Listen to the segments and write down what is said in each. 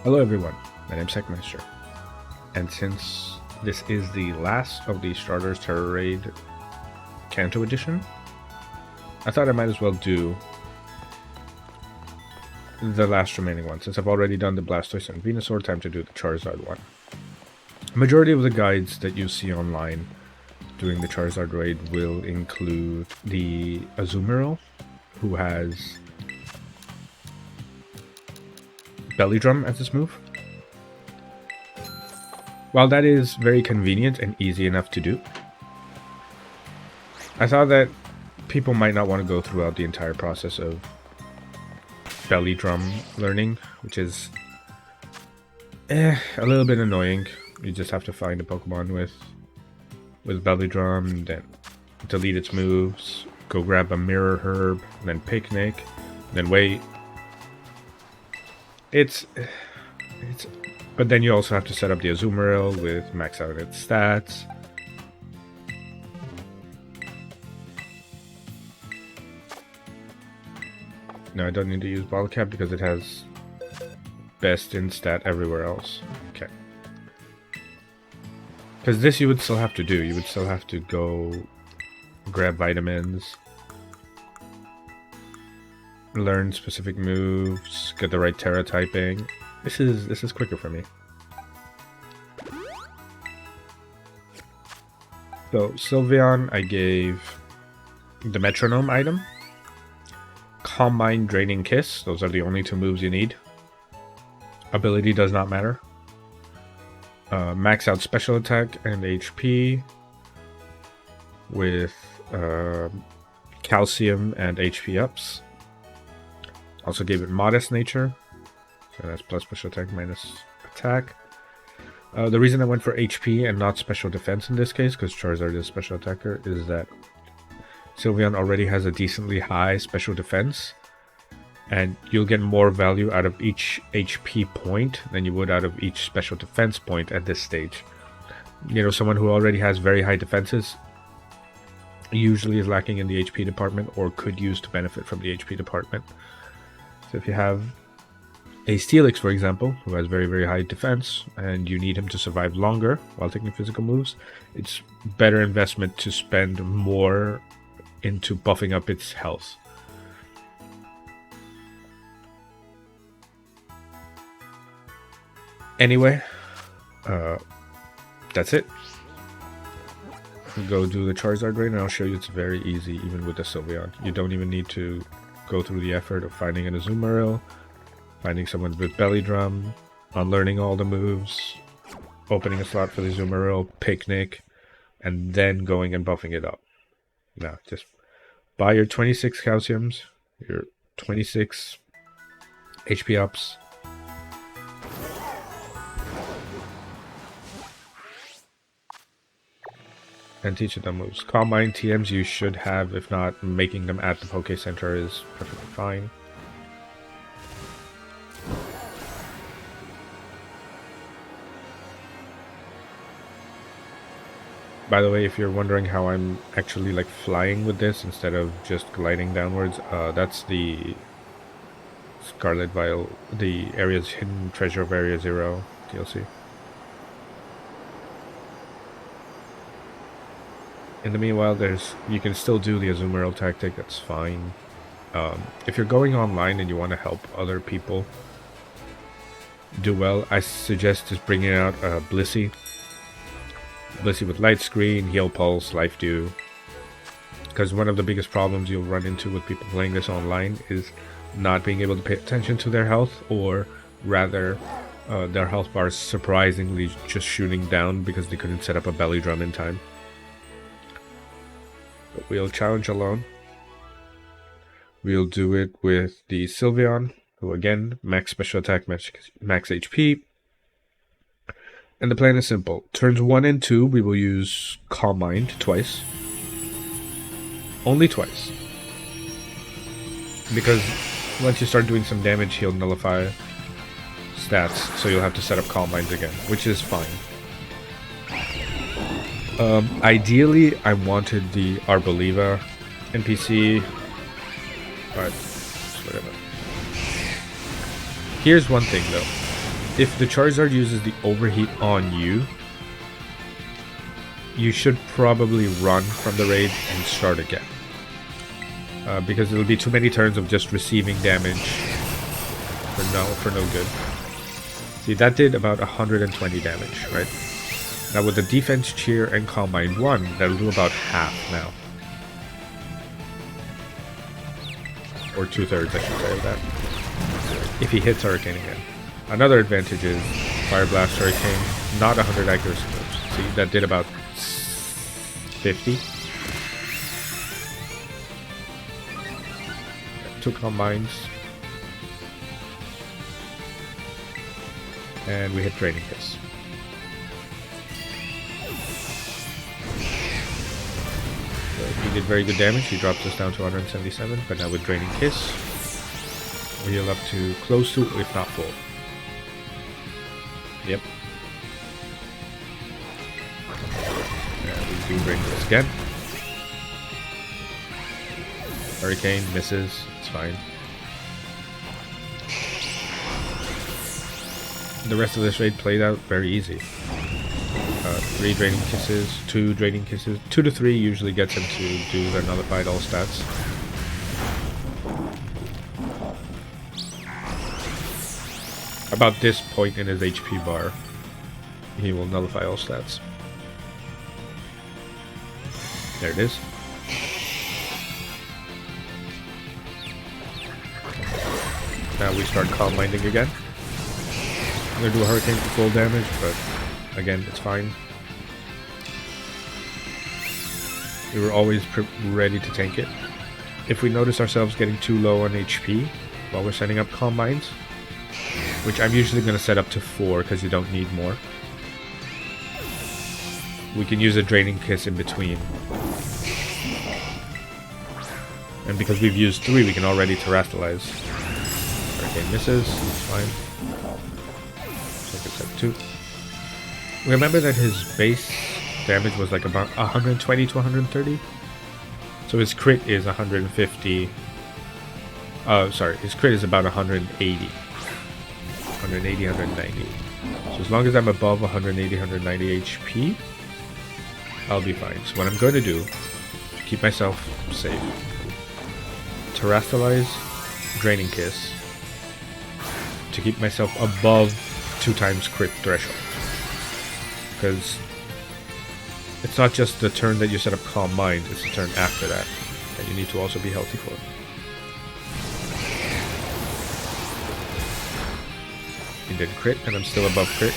Hello everyone, my name's Heckmeister, and since this is the last of the Starters Terror Raid Kanto edition, I thought I might as well do the last remaining one. Since I've already done the Blastoise and Venusaur, time to do the Charizard one. Majority of the guides that you see online doing the Charizard raid will include the Azumarill, who has Belly Drum as its move. While that is very convenient and easy enough to do, I thought that people might not want to go throughout the entire process of Belly Drum learning, which is a little bit annoying. You just have to find a Pokemon with Belly Drum, and then delete its moves, go grab a Mirror Herb, and then Picnic, and then wait. But then you also have to set up the Azumarill with max out its stats. No, I don't need to use Bottle Cap because it has best in stat everywhere else. Okay. Because this you would still have to do. You would still have to go grab vitamins, learn specific moves, get the right Terra typing. This is quicker for me. So Sylveon, I gave the Metronome item. Calm Mind, Draining Kiss. Those are the only two moves you need. Ability does not matter. Max out special attack and HP with calcium and HP ups. Also gave it Modest Nature. So that's plus special attack minus attack. The reason I went for HP and not special defense in this case, because Charizard is special attacker, is that Sylveon already has a decently high special defense, and you'll get more value out of each HP point than you would out of each special defense point at this stage. You know, someone who already has very high defenses usually is lacking in the HP department or could use to benefit from the HP department. So if you have a Steelix, for example, who has very, very high defense, and you need him to survive longer while taking physical moves, it's better investment to spend more into buffing up its health. Anyway, that's it. Go do the Charizard raid, and I'll show you it's very easy even with the Sylveon. You don't even need to go through the effort of finding an Azumarill, finding someone with Belly Drum, unlearning all the moves, opening a slot for the Azumarill, Picnic, and then going and buffing it up. No, just buy your 26 calciums, your 26 HP ups, and teach it the moves. Calm Mind TMs you should have, if not, making them at the Poké Center is perfectly fine. By the way, if you're wondering how I'm actually like flying with this instead of just gliding downwards, that's the Scarlet Vial, the area's hidden treasure of Area 0 DLC. In the meanwhile, you can still do the Azumarill tactic, that's fine. If you're going online and you want to help other people do well, I suggest just bringing out Blissey. Blissey with Light Screen, Heal Pulse, Life Dew. Because one of the biggest problems you'll run into with people playing this online is not being able to pay attention to their health, or rather their health bars surprisingly just shooting down because they couldn't set up a Belly Drum in time. But we'll challenge alone. We'll do it with the Sylveon, who again, max special attack, max HP. And the plan is simple. Turns 1 and 2, we will use Calm Mind twice. Only twice. Because once you start doing some damage, he'll nullify stats, so you'll have to set up Calm Minds again, which is fine. Ideally, I wanted the Arboliva NPC, but whatever. Here's one thing though. if the Charizard uses the overheat on you, you should probably run from the raid and start again. Because it'll be too many turns of just receiving damage for no good. See, that did about 120 damage, right? Now with the defense cheer and Calm Mind 1, that'll do about half now. Or 2/3, I should say, of that. If he hits Hurricane again. Another advantage is Fire Blast, Hurricane, not 100 accuracy moves. See, that did about 50. 2 Calm Minds. And we hit Draining Kiss. So he did very good damage. He drops us down to 177, but now with Draining Kiss, we heal up to close to, if not full. Yep. And we do Draining Kiss again. Hurricane misses. It's fine. The rest of this raid played out very easy. 3 Draining Kisses, 2 Draining Kisses. 2 to 3 usually gets him to do the nullified all stats. About this point in his HP bar, he will nullify all stats. There it is. Now we start Calm Minding again. I'm gonna do a Hurricane for full damage, but again, it's fine. We were always ready to tank it. If we notice ourselves getting too low on HP while we're setting up Calm Minds, which I'm usually going to set up to 4 because you don't need more, we can use a Draining Kiss in between. And because we've used 3, we can already terastalize. Hurricane misses, it's fine. Second set 2. Remember that his base damage was like about 120 to 130? So his crit is 150. Sorry, his crit is about 180. 180, 190. So as long as I'm above 180, 190 HP, I'll be fine. So what I'm going to do, to keep myself safe, terastalize, Draining Kiss, to keep myself above 2 times crit threshold. Because it's not just the turn that you set up Calm Mind, it's the turn after that that you need to also be healthy for. He did crit, and I'm still above crit.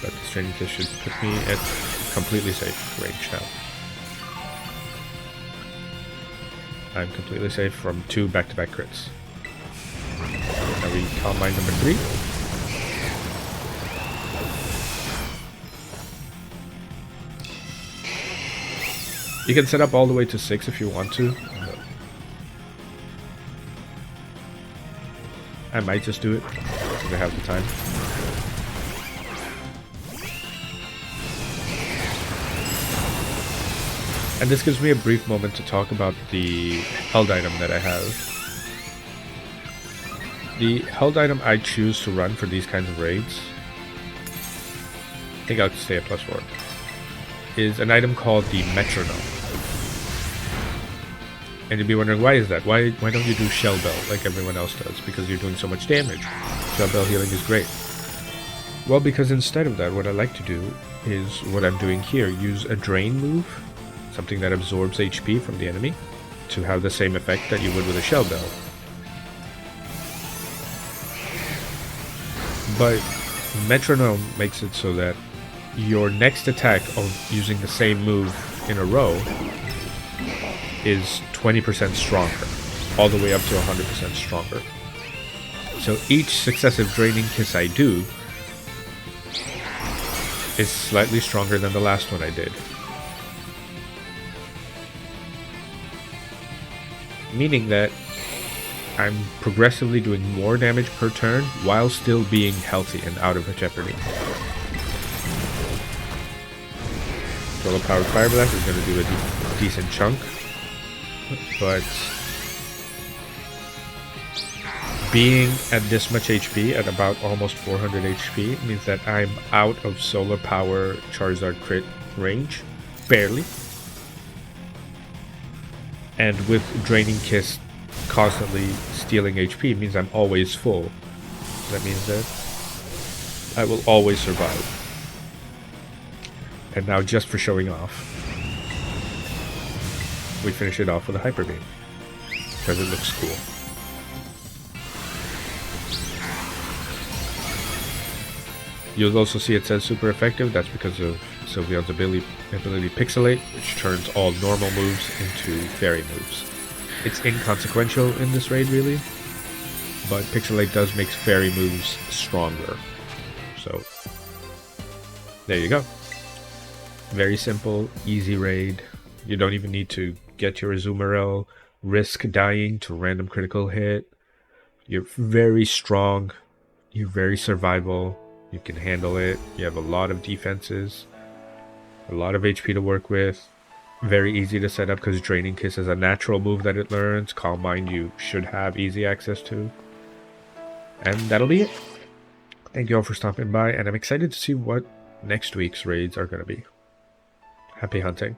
But this Draining Kiss should put me at completely safe range now. I'm completely safe from 2 back-to-back crits. Now we Calm Mind number 3. You can set up all the way to 6 if you want to. I might just do it because I have the time. And this gives me a brief moment to talk about the held item that I have. The held item I choose to run for these kinds of raids, I think I'll stay at +4, is an item called the Metronome. And you'd be wondering, why is that? Why don't you do Shell Bell like everyone else does? Because you're doing so much damage. Shell Bell healing is great. Well, because instead of that, what I like to do is what I'm doing here. Use a Drain move, something that absorbs HP from the enemy, to have the same effect that you would with a Shell Bell. But Metronome makes it so that your next attack of using the same move in a row is 20% stronger, all the way up to 100% stronger. So each successive Draining Kiss I do is slightly stronger than the last one I did. Meaning that I'm progressively doing more damage per turn while still being healthy and out of jeopardy. Solar Powered Fire Blast is going to do a decent chunk, but being at this much HP, at about almost 400 HP, means that I'm out of Solar Power Charizard crit range, barely. And with Draining Kiss constantly stealing HP means I'm always full. That means that I will always survive. And now, just for showing off, we finish it off with a Hyper Beam, because it looks cool. You'll also see it says super effective. That's because of Sylveon's ability Pixelate, which turns all normal moves into fairy moves. It's inconsequential in this raid, really, but Pixelate does make fairy moves stronger. So, there you go. Very simple, easy raid. You don't even need to get your Azumarill, risk dying to random critical hit. You're very strong. You're very survival. You can handle it. You have a lot of defenses. A lot of HP to work with. Very easy to set up because Draining Kiss is a natural move that it learns. Calm Mind you should have easy access to. And that'll be it. Thank you all for stopping by, and I'm excited to see what next week's raids are going to be. Happy hunting.